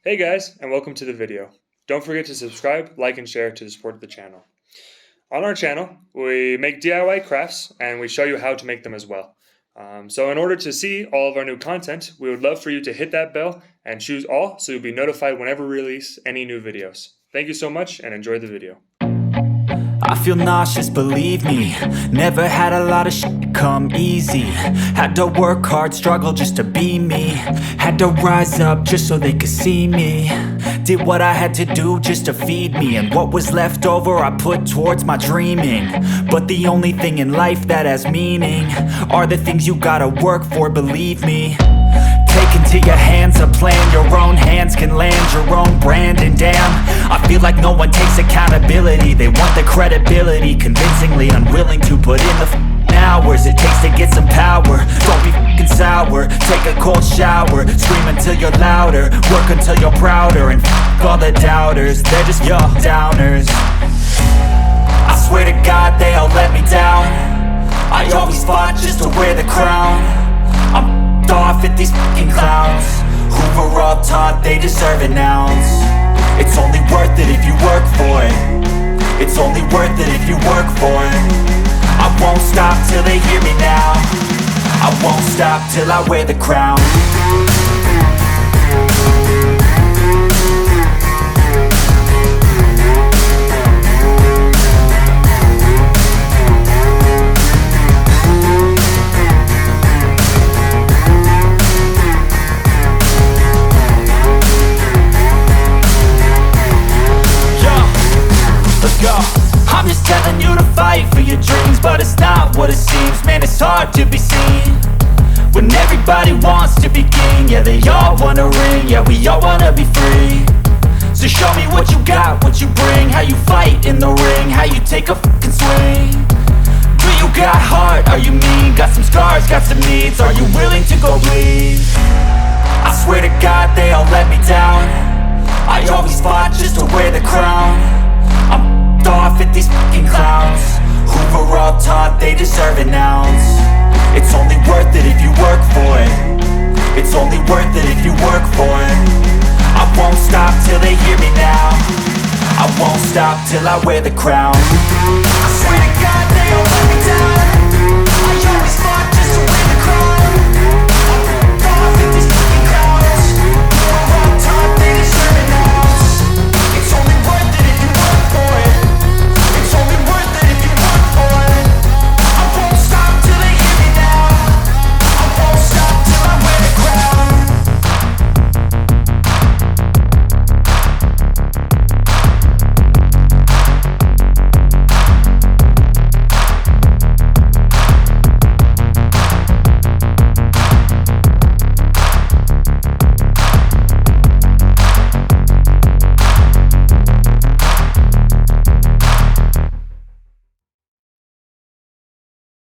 Hey guys, and welcome to the video. Don't forget to subscribe, like, and share to support the channel. On our channel, we make DIY crafts and we show you how to make them as well. So in order to see all of our new content, we would love for you to hit that bell and choose all so you'll be notified whenever we release any new videos. Thank you so much and enjoy the video. I feel nauseous, believe me. Never had a lot of shit come easy. Had to work hard, struggle just to be me. Had to rise up just so they could see me. Did what I had to do just to feed me. And what was left over I put towards my dreaming. But the only thing in life that has meaning are the things you gotta work for, believe me. Take into your hands a plan. Your own hands can land your own brand. And damn, I feel like no one takes accountability. They want the credibility, convincingly unwilling to put in the hours it takes to get some power. Don't be f***ing sour. Take a cold shower. Scream until you're louder. Work until you're prouder. And f*** all the doubters, they're just your downers. I swear to God they all let me down. I always fought just to wear the crown. I'm off at these fucking clowns who were all taught they deserve an ounce. It's only worth it if you work for it. It's only worth it if you work for it. I won't stop till they hear me now. I won't stop till I wear the crown. I'm just telling you to fight for your dreams, but it's not what it seems. Man, it's hard to be seen when everybody wants to be king. Yeah, they all wanna ring, yeah, we all wanna be free. So show me what you got, what you bring, how you fight in the ring, how you take a fucking swing. Do you got heart, are you mean? Got some scars, got some needs, are you willing to go bleed? I swear to God they all let me down. I always fought just to wear the crown. I'm off at these fucking clowns who were all taught they deserve an ounce. It's only worth it if you work for it. It's only worth it if you work for it. I won't stop till they hear me now. I won't stop till I wear the crown. I swear to God they all let me down. I always fought just to wear the crown. I'm off at these fucking clowns who were all taught they deserve an ounce. It's only worth it if you work for it. It's only worth it if you work for it. I won't stop till they hear me now. I won't stop till I wear the crown.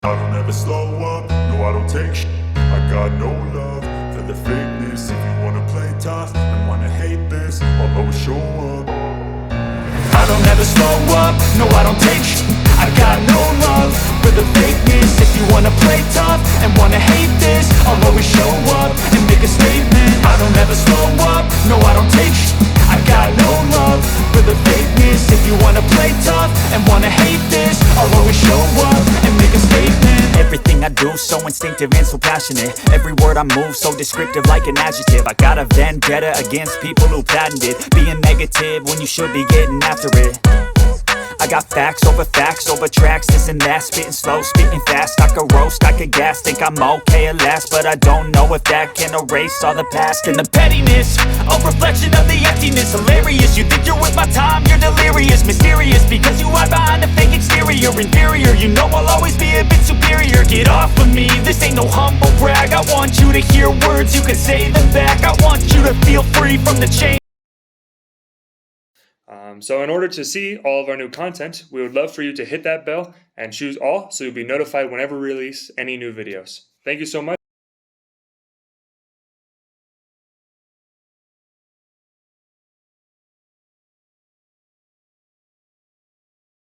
I don't ever slow up, no I don't take shit. I got no love for the fakeness. If you wanna play tough and wanna hate this, I'll always show up. I don't ever slow up, no I don't take shit. I got no love for the fakeness. If you wanna play tough and wanna hate this, I'll always show up and make a statement. I don't ever slow up, no I don't take shit. I got no love for the fakeness. If you wanna play tough and wanna hate this, I'll always show up and make a statement. Everything I do so instinctive and so passionate. Every word I move so descriptive like an adjective. I got a vendetta against people who patented being negative when you should be getting after it. I got facts over tracks, this and that. Spitting slow, spitting fast. I could roast, I could gas. Think I'm okay at last, but I don't know if that can erase all the past. And the pettiness, a reflection of the emptiness. Hilarious, you think you're worth my time, you're delirious. Mysterious, because you hide behind a fake exterior. Inferior, you know I'll always be a bit superior. Get off of me, this ain't no humble brag. I want you to hear words, you can say them back. I want you to feel free from the chain. So in order to see all of our new content, we would love for you to hit that bell and choose all so you'll be notified whenever we release any new videos. Thank you so much.